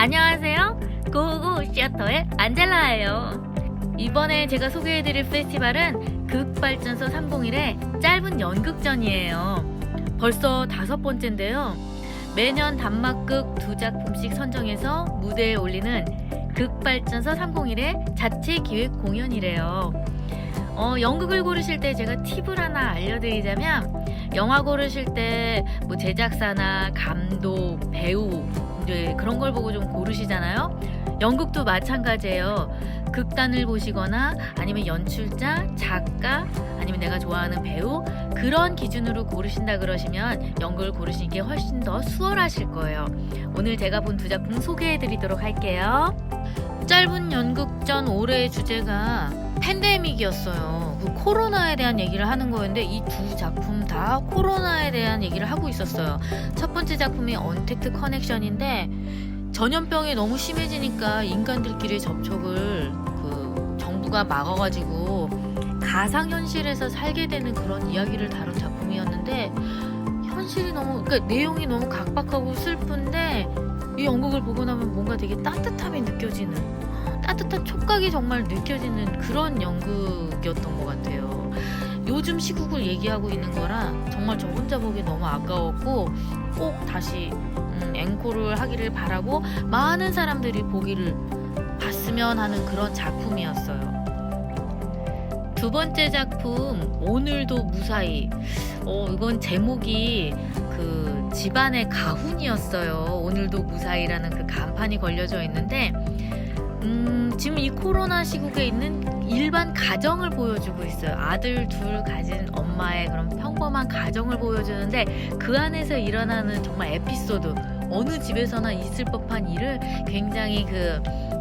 안녕하세요. 고고 시어터의 안젤라예요. 이번에 제가 소개해드릴 페스티벌은 극발전소 301의 짧은 연극전이에요. 벌써 5번째인데요. 매년 단막극 2작품씩 선정해서 무대에 올리는 극발전소 301의 자체 기획 공연이래요. 연극을 고르실 때 제가 팁을 하나 알려드리자면, 영화 고르실 때 뭐 제작사나 감독, 배우 이제 그런 걸 보고 좀 고르시잖아요. 연극도 마찬가지예요. 극단을 보시거나 아니면 연출자, 작가, 아니면 내가 좋아하는 배우, 그런 기준으로 고르신다 그러시면 연극을 고르시는 게 훨씬 더 수월하실 거예요. 오늘 제가 본 2작품 소개해 드리도록 할게요. 짧은 연극전 올해의 주제가 팬데믹이었어요. 그 코로나에 대한 얘기를 하는 거였는데 이 2작품 다 코로나에 대한 얘기를 하고 있었어요. 첫 번째 작품이 언택트 커넥션인데, 전염병이 너무 심해지니까 인간들끼리 접촉을 정부가 막아가지고 가상현실에서 살게 되는 그런 이야기를 다룬 작품이었는데, 현실이 너무, 그러니까 내용이 너무 각박하고 슬픈데 이 연극을 보고 나면 뭔가 되게 따뜻함이 느껴지는, 따뜻한 촉각이 정말 느껴지는 그런 연극이었던 것 같아요. 요즘 시국을 얘기하고 있는 거라 정말 저 혼자 보기 너무 아까웠고, 꼭 다시 앵콜을 하기를 바라고 많은 사람들이 보기를 봤으면 하는 그런 작품이었어요. 두 번째 작품 오늘도 무사히. 이건 제목이 그 집안의 가훈이었어요. 오늘도 무사히라는 그 간판이 걸려져 있는데, 지금 이 코로나 시국에 있는 일반 가정을 보여주고 있어요. 아들 둘 가진 엄마의 그런 평범한 가정을 보여주는데, 그 안에서 일어나는 정말 에피소드, 어느 집에서나 있을 법한 일을 굉장히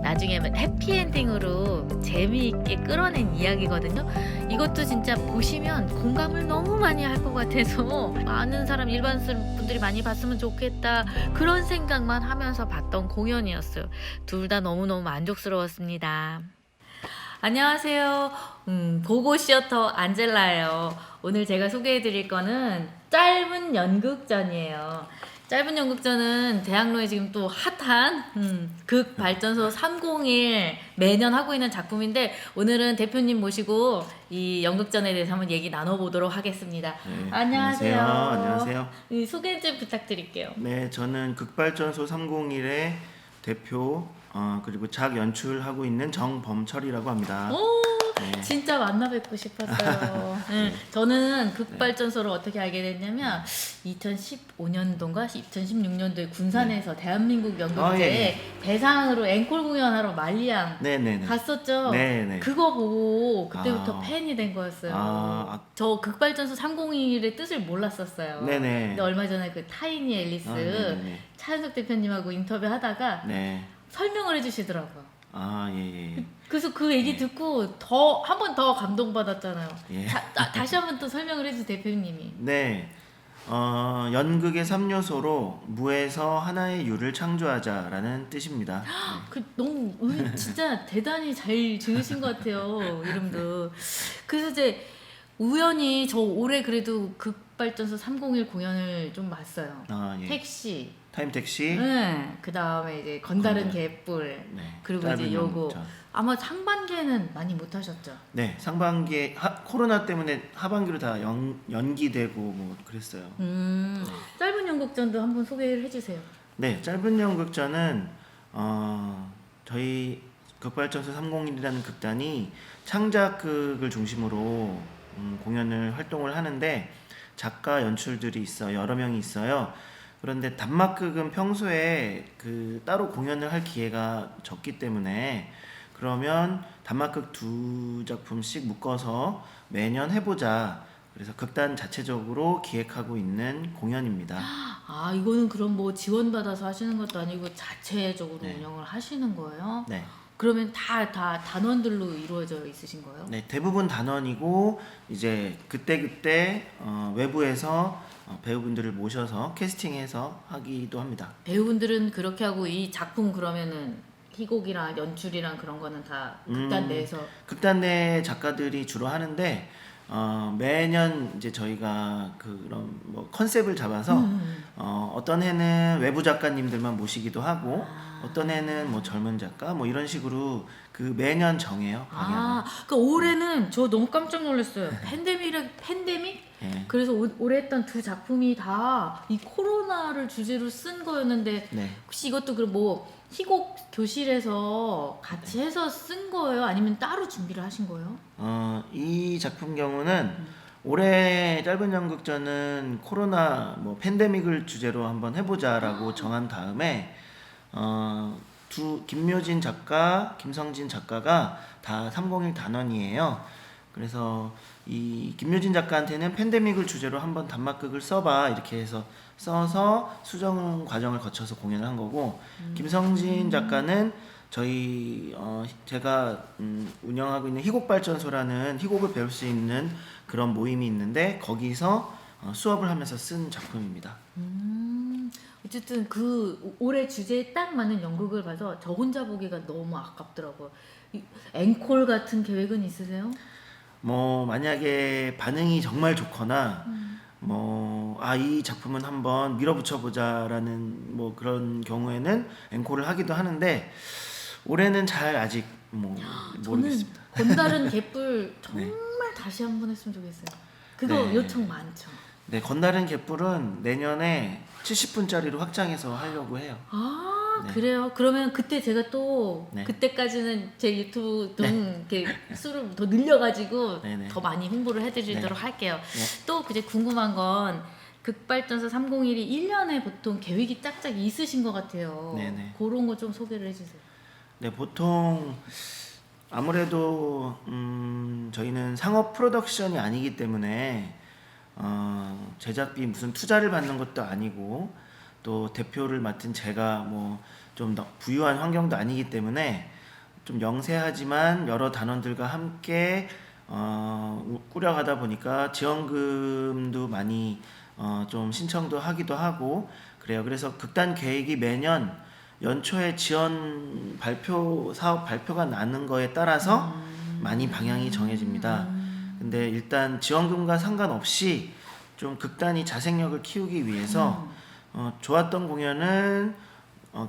나중에 해피엔딩으로 재미있게 끌어낸 이야기거든요. 이것도 진짜 보시면 공감을 너무 많이 할 것 같아서 많은 사람, 일반 분들이 많이 봤으면 좋겠다, 그런 생각만 하면서 봤던 공연이었어요. 둘 다 너무너무 만족스러웠습니다. 안녕하세요. 고고 시어터 안젤라예요. 오늘 제가 소개해드릴 거는 짧은 연극전이에요. 짧은 연극전은 대학로에 지금 또 핫한 극발전소 301 매년 하고 있는 작품인데, 오늘은 대표님 모시고 이 연극전에 대해서 한번 얘기 나눠보도록 하겠습니다. 네, 안녕하세요. 안녕하세요. 소개 좀 부탁드릴게요. 네, 저는 극발전소 301의 대표 그리고 작 연출하고 있는 정범철이라고 합니다. 오, 네. 진짜 만나 뵙고 싶었어요. 네. 저는 극발전소를 어떻게 알게 됐냐면 2015년도인가 2016년도에 군산에서 대한민국 연극제에 대상으로 앵콜 공연하러 말리양 네네네. 갔었죠. 네네. 그거 보고 그때부터 팬이 된 거였어요. 저 극발전소 301의 뜻을 몰랐었어요. 네네. 근데 얼마 전에 그 타이니 앨리스 네네네. 차은석 대표님하고 인터뷰하다가 네. 설명을 해주시더라고요. 예. 그래서 그 얘기 듣고 한 번 더 감동받았잖아요. 예. 다시 한 번 또 설명을 해주 대표님이. 네. 연극의 3요소로 무에서 하나의 유를 창조하자라는 뜻입니다. 너무 진짜 대단히 잘 지으신 것 같아요. 이름도. 그래서 이제 우연히 저 올해 그래도 극발전소 301 공연을 좀 봤어요. 예. 택시. 타임택시. 네. 그 다음에 이제 건달은 건달. 개뿔. 네. 그리고 짧은 이제 요거. 연극전. 아마 상반기에는 많이 못 하셨죠? 네, 상반기에 코로나 때문에 하반기로 다 연기되고 뭐 그랬어요. 짧은 연극전도 한번 소개를 해주세요. 네, 짧은 연극전은 저희 극발전소 301이라는 극단이 창작극을 중심으로 공연을 활동을 하는데, 작가 연출들이 있어요. 여러 명이 있어요. 그런데 단막극은 평소에 따로 공연을 할 기회가 적기 때문에, 그러면 단막극 2작품씩 묶어서 매년 해보자, 그래서 극단 자체적으로 기획하고 있는 공연입니다. 이거는 그럼 뭐 지원받아서 하시는 것도 아니고 자체적으로 네. 운영을 하시는 거예요? 네. 그러면 다 단원들로 이루어져 있으신 거예요? 네, 대부분 단원이고, 이제 그때 외부에서 배우분들을 모셔서 캐스팅해서 하기도 합니다. 배우분들은 그렇게 하고, 이 작품 그러면은 희곡이랑 연출이랑 그런 거는 다 극단 내에서. 극단 내 작가들이 주로 하는데, 매년 이제 저희가 그런 뭐 컨셉을 잡아서 어떤 해는 외부 작가님들만 모시기도 하고 어떤 해는 뭐 젊은 작가 뭐 이런 식으로 그 매년 정해요. 방향을. 그러니까 올해는 저 너무 깜짝 놀랐어요. 팬데믹? 네. 그래서 올해 했던 두 작품이 다 이 코로나를 주제로 쓴 거였는데 네. 혹시 이것도 그럼 뭐 희곡 교실에서 같이 해서 쓴 거예요? 아니면 따로 준비를 하신 거예요? 이 작품 경우는 올해 짧은 연극전은 코로나 뭐 팬데믹을 주제로 한번 해보자라고 정한 다음에 김묘진 작가, 김성진 작가가 다 301 단원이에요. 그래서 이 김묘진 작가한테는 팬데믹을 주제로 한번 단막극을 써봐 이렇게 해서 써서 수정 과정을 거쳐서 공연을 한 거고 김성진 작가는 저희 제가 운영하고 있는 희곡발전소라는 희곡을 배울 수 있는 그런 모임이 있는데 거기서 수업을 하면서 쓴 작품입니다. 어쨌든 그 올해 주제에 딱 맞는 연극을 봐서 저 혼자 보기가 너무 아깝더라고요. 앵콜 같은 계획은 있으세요? 뭐 만약에 반응이 정말 좋거나 이 작품은 한번 밀어붙여 보자라는 뭐 그런 경우에는 앵콜을 하기도 하는데 올해는 잘 아직 뭐 모르겠습니다. 저는 건달은 개뿔 정말 다시 한번 했으면 좋겠어요. 그거 네. 요청 많죠. 네, 건달은 개뿔은 내년에 70분짜리로 확장해서 하려고 해요. 네. 그래요? 그러면 그때 제가 또 네. 그때까지는 제 유튜브 이렇게 수를 더 늘려가지고 네네. 더 많이 홍보를 해드리도록 네. 할게요. 네. 또 이제 궁금한 건 극발전소 301이 1년에 보통 계획이 짝짝 있으신 것 같아요. 네네. 그런 거 좀 소개를 해주세요. 네, 보통 아무래도 저희는 상업 프로덕션이 아니기 때문에 제작비 무슨 투자를 받는 것도 아니고 또 대표를 맡은 제가 뭐 좀 부유한 환경도 아니기 때문에 좀 영세하지만 여러 단원들과 함께 꾸려가다 보니까 지원금도 많이 좀 신청도 하기도 하고 그래요. 그래서 극단 계획이 매년 연초에 지원 사업 발표가 나는 거에 따라서 많이 방향이 정해집니다. 근데 일단 지원금과 상관없이 좀 극단이 자생력을 키우기 위해서 좋았던 공연은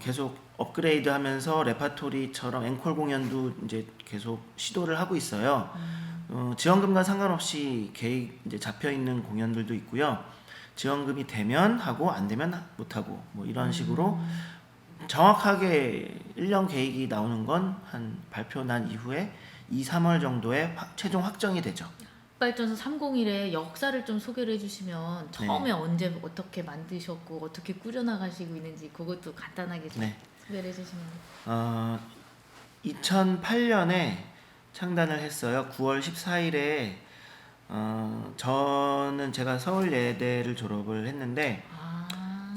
계속 업그레이드 하면서 레파토리처럼 앵콜 공연도 이제 계속 시도를 하고 있어요. 지원금과 상관없이 계획 이제 잡혀 있는 공연들도 있고요. 지원금이 되면 하고 안 되면 못 하고 뭐 이런 식으로 정확하게 1년 계획이 나오는 건 한 발표 난 이후에 2, 3월 정도에 최종 확정이 되죠. 극발전소 301의 역사를 좀 소개를 해주시면 처음에 네. 언제 어떻게 만드셨고 어떻게 꾸려나가시고 있는지 그것도 간단하게 좀 네. 소개를 해주시면. 2008년에 창단을 했어요. 9월 14일에 제가 서울예대를 졸업을 했는데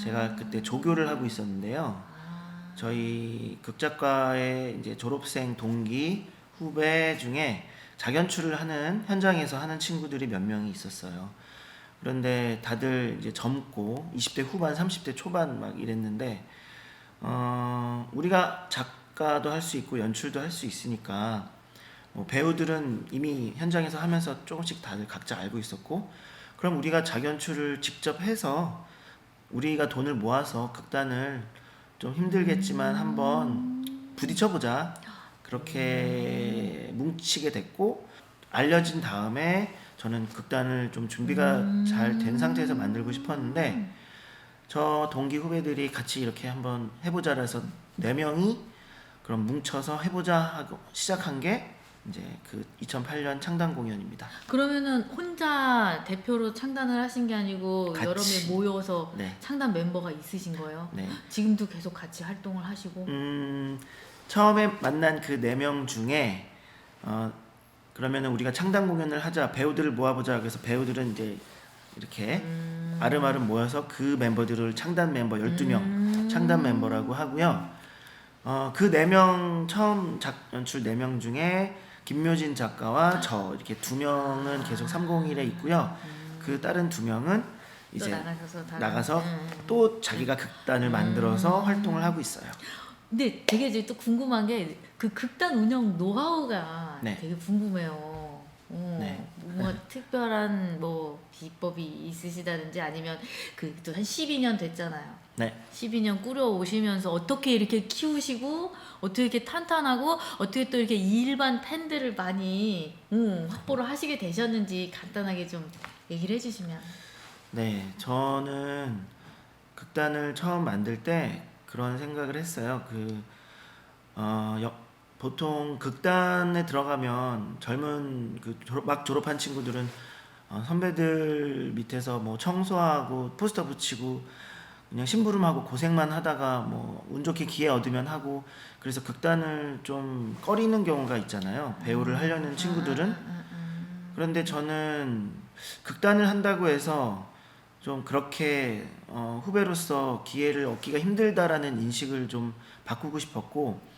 제가 그때 조교를 하고 있었는데요. 저희 극작과의 이제 졸업생 동기 후배 중에 작연출을 하는 현장에서 하는 친구들이 몇 명이 있었어요. 그런데 다들 이제 젊고 20대 후반, 30대 초반 막 이랬는데 우리가 작가도 할 수 있고 연출도 할 수 있으니까 뭐 배우들은 이미 현장에서 하면서 조금씩 다들 각자 알고 있었고 그럼 우리가 작연출을 직접 해서 우리가 돈을 모아서 극단을 좀 힘들겠지만 한번 부딪혀보자 그렇게 뭉치게 됐고 알려진 다음에 저는 극단을 좀 준비가 잘 된 상태에서 만들고 싶었는데 저 동기 후배들이 같이 이렇게 한번 해보자 해서 4명이 그럼 뭉쳐서 해보자 하고 시작한 게 이제 그 2008년 창단 공연입니다. 그러면은 혼자 대표로 창단을 하신 게 아니고 같이. 여러 명 모여서 네. 창단 멤버가 있으신 거예요? 네. 지금도 계속 같이 활동을 하시고? 처음에 만난 그 4명 중에 그러면은 우리가 창단 공연을 하자 배우들을 모아보자 그래서 배우들은 이제 이렇게 아름아름 모여서 그 멤버들을 창단 멤버 12명 창단 멤버라고 하고요. 그 4명 처음 연출 4명 중에 김묘진 작가와 저 이렇게 2명은 계속 301에 있고요. 그 다른 2명은 이제 나가서 또 자기가 극단을 만들어서 활동을 하고 있어요. 근데 되게 이제 또 궁금한 게 그 극단 운영 노하우가 네. 되게 궁금해요. 네. 뭔가 특별한 뭐 비법이 있으시다든지 아니면 또 한 12년 됐잖아요. 네. 12년 꾸려오시면서 어떻게 이렇게 키우시고 어떻게 이렇게 탄탄하고 어떻게 또 이렇게 일반 팬들을 많이 확보를 하시게 되셨는지 간단하게 좀 얘기를 해주시면. 네, 저는 극단을 처음 만들 때 그런 생각을 했어요. 보통 극단에 들어가면 젊은 막 졸업한 친구들은 선배들 밑에서 뭐 청소하고 포스터 붙이고 그냥 심부름하고 고생만 하다가 뭐 운 좋게 기회 얻으면 하고, 그래서 극단을 좀 꺼리는 경우가 있잖아요. 배우를 하려는 친구들은. 그런데 저는 극단을 한다고 해서 좀 그렇게 후배로서 기회를 얻기가 힘들다라는 인식을 좀 바꾸고 싶었고,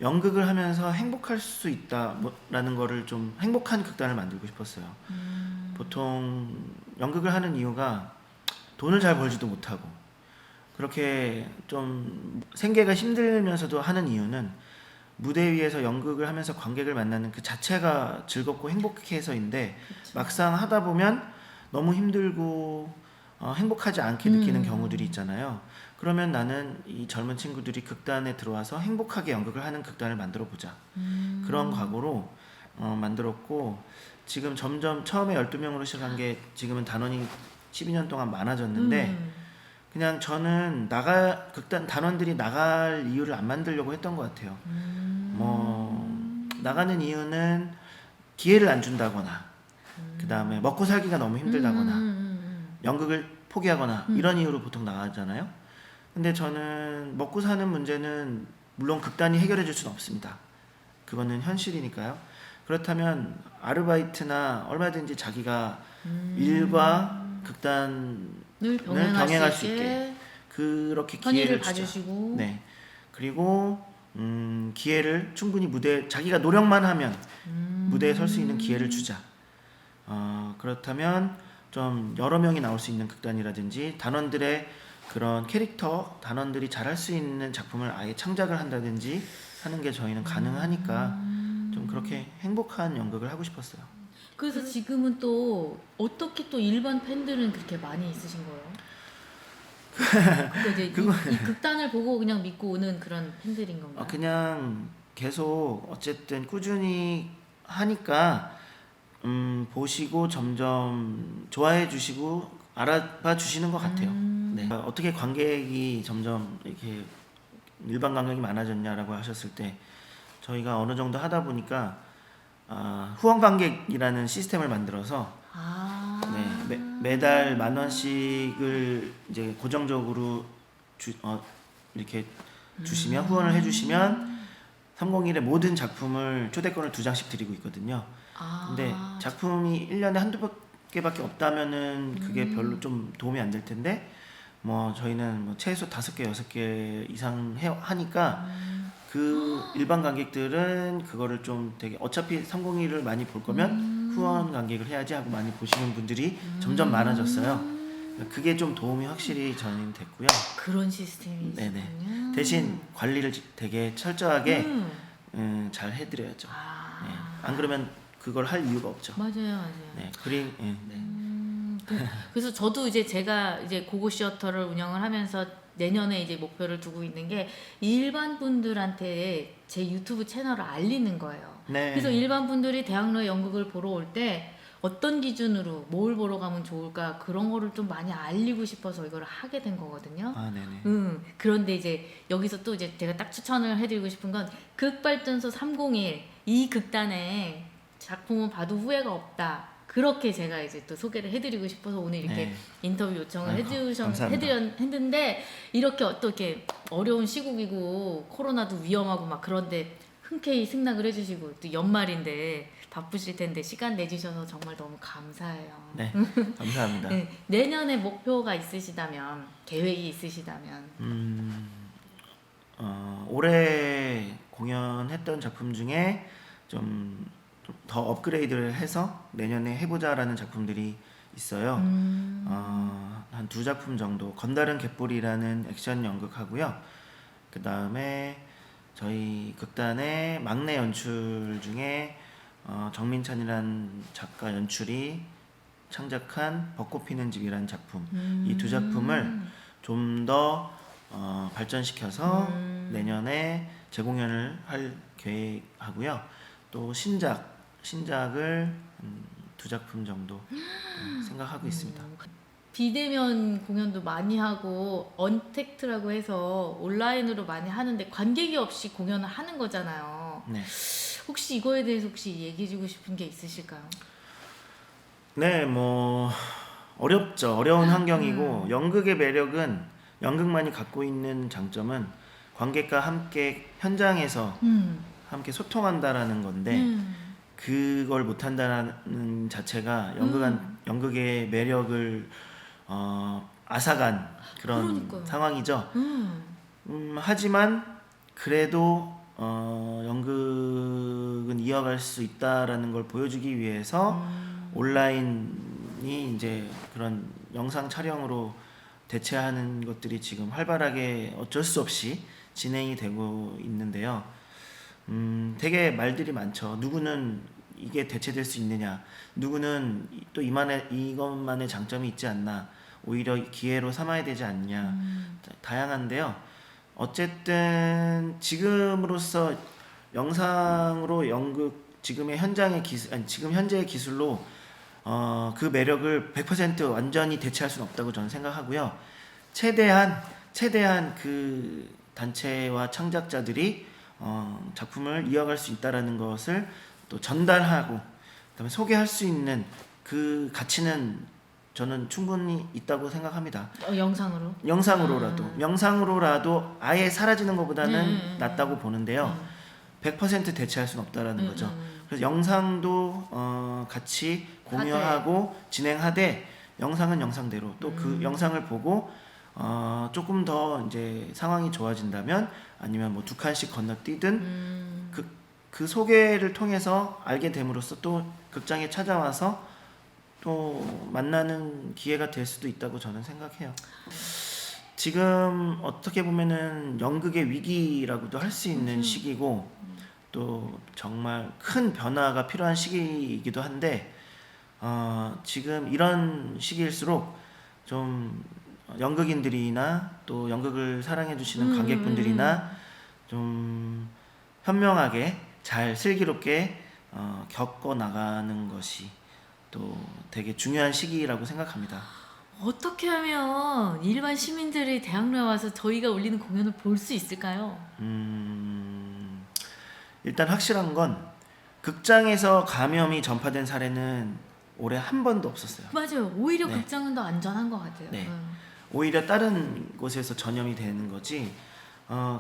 연극을 하면서 행복할 수 있다라는 거를 좀 행복한 극단을 만들고 싶었어요. 보통 연극을 하는 이유가 돈을 잘 벌지도 못하고 그렇게 좀 생계가 힘들면서도 하는 이유는 무대 위에서 연극을 하면서 관객을 만나는 그 자체가 즐겁고 행복해서인데, 막상 하다 보면 너무 힘들고 행복하지 않게 느끼는 경우들이 있잖아요. 그러면 나는 이 젊은 친구들이 극단에 들어와서 행복하게 연극을 하는 극단을 만들어 보자. 그런 각오로 만들었고, 지금 점점 처음에 12명으로 시작한 게 지금은 단원이 12년 동안 많아졌는데, 그냥 저는 극단 단원들이 나갈 이유를 안 만들려고 했던 것 같아요. 뭐 나가는 이유는 기회를 안 준다거나, 그 다음에 먹고 살기가 너무 힘들다거나, 연극을 포기하거나 이런 이유로 보통 나가잖아요. 근데 저는 먹고 사는 문제는 물론 극단이 해결해 줄 수는 없습니다. 그거는 현실이니까요. 그렇다면 아르바이트나 얼마든지 자기가 일과 극단을 병행할 수 있게 그렇게 기회를 주자. 봐주시고. 네. 그리고 기회를 충분히 자기가 노력만 하면 무대에 설 수 있는 기회를 주자. 그렇다면 좀 여러 명이 나올 수 있는 극단이라든지, 단원들의 그런 단원들이 잘할 수 있는 작품을 아예 창작을 한다든지 하는 게 저희는 가능하니까 좀 그렇게 행복한 연극을 하고 싶었어요. 그래서 지금은 또 어떻게 또 일반 팬들은 그렇게 많이 있으신 거예요? 그러니까 이제 이 극단을 보고 그냥 믿고 오는 그런 팬들인 건가요? 그냥 계속 어쨌든 꾸준히 하니까 보시고 점점 좋아해 주시고 알아봐 주시는 것 같아요. 네. 어떻게 관객이 점점 이렇게 일반 관객이 많아졌냐라고 하셨을 때, 저희가 어느 정도 하다 보니까 후원 관객이라는 시스템을 만들어서 네, 매달 10,000원씩을 이제 고정적으로 이렇게 주시면, 후원을 해주시면 301의 모든 작품을 초대권을 2장씩 드리고 있거든요. 근데 작품이 1년에 한두 개밖에 없다면은 그게 별로 좀 도움이 안 될 텐데, 뭐 저희는 뭐 최소 5개, 6개 이상 하니까 그 일반 관객들은 그거를 좀 되게, 어차피 301을 많이 볼 거면 후원 관객을 해야지 하고 많이 보시는 분들이 점점 많아졌어요. 그게 좀 도움이 확실히 저는 됐고요. 그런 시스템이 네네. 있군요. 대신 관리를 되게 철저하게 잘 해드려야죠. 네. 안 그러면 그걸 할 이유가 없죠. 맞아요. 네. 그래서 저도 제가 고고 시어터를 운영을 하면서 내년에 목표를 두고 있는 게 일반 분들한테 제 유튜브 채널을 알리는 거예요. 네. 그래서 일반 분들이 대학로에 연극을 보러 올 때 어떤 기준으로 뭘 보러 가면 좋을까, 그런 거를 좀 많이 알리고 싶어서 이걸 하게 된 거거든요. 네네. 그런데 여기서 또 제가 딱 추천을 해드리고 싶은 건 극발전소 301, 이 극단에 작품은 봐도 후회가 없다. 그렇게 제가 또 소개를 해드리고 싶어서 오늘 이렇게 인터뷰 요청을 했는데, 이렇게 또 이렇게 어려운 시국이고 코로나도 위험하고 막 그런데 흔쾌히 승낙을 해주시고, 또 연말인데 바쁘실 텐데 시간 내주셔서 정말 너무 감사해요. 네, 감사합니다. 네, 내년에 목표가 있으시다면, 계획이 있으시다면? 올해 공연했던 작품 중에 좀 더 업그레이드를 해서 내년에 해보자라는 작품들이 있어요. 한 2작품 정도. 건달은 갯불이라는 액션 연극하고요. 그 다음에 저희 극단의 막내 연출 중에 정민찬이란 작가 연출이 창작한 벚꽃 피는 집이라는 작품, 이 두 작품을 좀 더 발전시켜서 내년에 재공연을 할 계획하고요. 또 신작을 두 작품 정도 생각하고 있습니다. 비대면 공연도 많이 하고 언택트라고 해서 온라인으로 많이 하는데 관객이 없이 공연을 하는 거잖아요. 네. 혹시 이거에 대해서 혹시 얘기해주고 싶은 게 있으실까요? 네, 뭐 어렵죠. 어려운 환경이고 연극의 매력은 연극만이 갖고 있는 장점은 관객과 함께 현장에서 함께 소통한다라는 건데 그걸 못한다는 자체가 연극의 매력을 앗아간 그런 그러니까요. 상황이죠. 하지만 그래도 연극은 이어갈 수 있다라는 걸 보여주기 위해서 온라인이 이제 그런 영상 촬영으로 대체하는 것들이 지금 활발하게 어쩔 수 없이 진행이 되고 있는데요. 되게 말들이 많죠. 누구는 이게 대체될 수 있느냐, 누구는 또 이것만의 장점이 있지 않나, 오히려 기회로 삼아야 되지 않냐, 다양한데요. 어쨌든 지금으로서 영상으로 연극 지금의 현장의 지금 현재의 기술로 그 매력을 100% 완전히 대체할 수는 없다고 저는 생각하고요. 최대한 그 단체와 창작자들이 작품을 이어갈 수 있다라는 것을 또 전달하고 그다음에 소개할 수 있는 그 가치는 저는 충분히 있다고 생각합니다. 영상으로라도 아예 사라지는 것보다는 낫다고 보는데요. 100% 대체할 수는 없다라는 거죠. 그래서 영상도 같이 공유하고 진행하되 영상은 영상대로 또 그 영상을 보고 조금 더 이제 상황이 좋아진다면 아니면 뭐 2칸씩 건너뛰든 그 소개를 통해서 알게 됨으로써 또 극장에 찾아와서 또 만나는 기회가 될 수도 있다고 저는 생각해요. 지금 어떻게 보면은 연극의 위기라고도 할 수 있는 시기고 또 정말 큰 변화가 필요한 시기이기도 한데 지금 이런 시기일수록 좀 연극인들이나 또 연극을 사랑해 주시는 관객분들이나 좀 현명하게 잘 슬기롭게 겪어 나가는 것이 또 되게 중요한 시기라고 생각합니다. 어떻게 하면 일반 시민들이 대학로에 와서 저희가 올리는 공연을 볼 수 있을까요? 일단 확실한 건 극장에서 감염이 전파된 사례는 올해 한 번도 없었어요. 맞아요. 오히려 네. 극장은 더 안전한 것 같아요. 네. 오히려 다른 곳에서 전염이 되는 거지.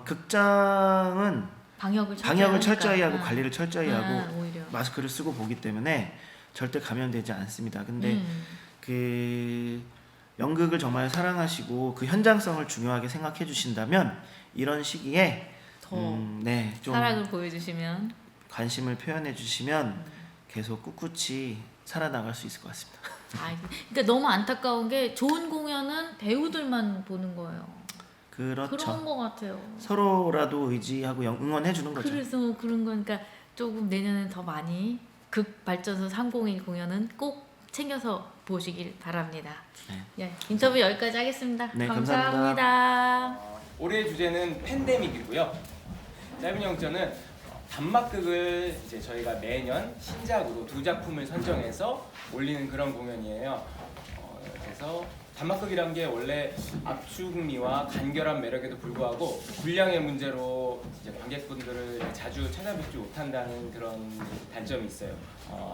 극장은 방역을 철저히 하고 하니까. 관리를 철저히 하고 오히려. 마스크를 쓰고 보기 때문에 절대 감염되지 않습니다. 근데 그 연극을 정말 사랑하시고 그 현장성을 중요하게 생각해 주신다면 이런 시기에 더 좀 사랑을 보여주시면 관심을 표현해 주시면 계속 꿋꿋이 살아나갈 수 있을 것 같습니다. 그러니까 너무 안타까운 게 좋은 공연은 배우들만 보는 거예요. 그렇죠. 그런 거 같아요. 서로라도 의지하고 응원해 주는 거죠. 그래서 그런 거니까 조금 내년엔 더 많이 극발전소 301 공연은 꼭 챙겨서 보시길 바랍니다. 네. 예, 인터뷰 여기까지 하겠습니다. 네, 감사합니다. 올해의 주제는 팬데믹이고요. 짧은 영전은 단막극을 이제 저희가 매년 신작으로 2작품을 선정해서 올리는 그런 공연이에요. 그래서 단막극이란 게 원래 압축미와 간결한 매력에도 불구하고 분량의 문제로 이제 관객분들을 자주 찾아뵙지 못한다는 그런 단점이 있어요.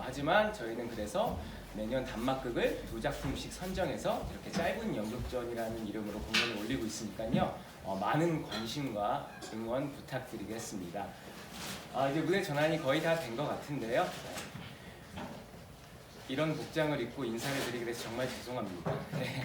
하지만 저희는 그래서 매년 단막극을 2작품씩 선정해서 이렇게 짧은 연극전이라는 이름으로 공연을 올리고 있으니까요. 많은 관심과 응원 부탁드리겠습니다. 이제 무대 전환이 거의 다 된 것 같은데요. 이런 복장을 입고 인사를 드리게 돼서 정말 죄송합니다. 네.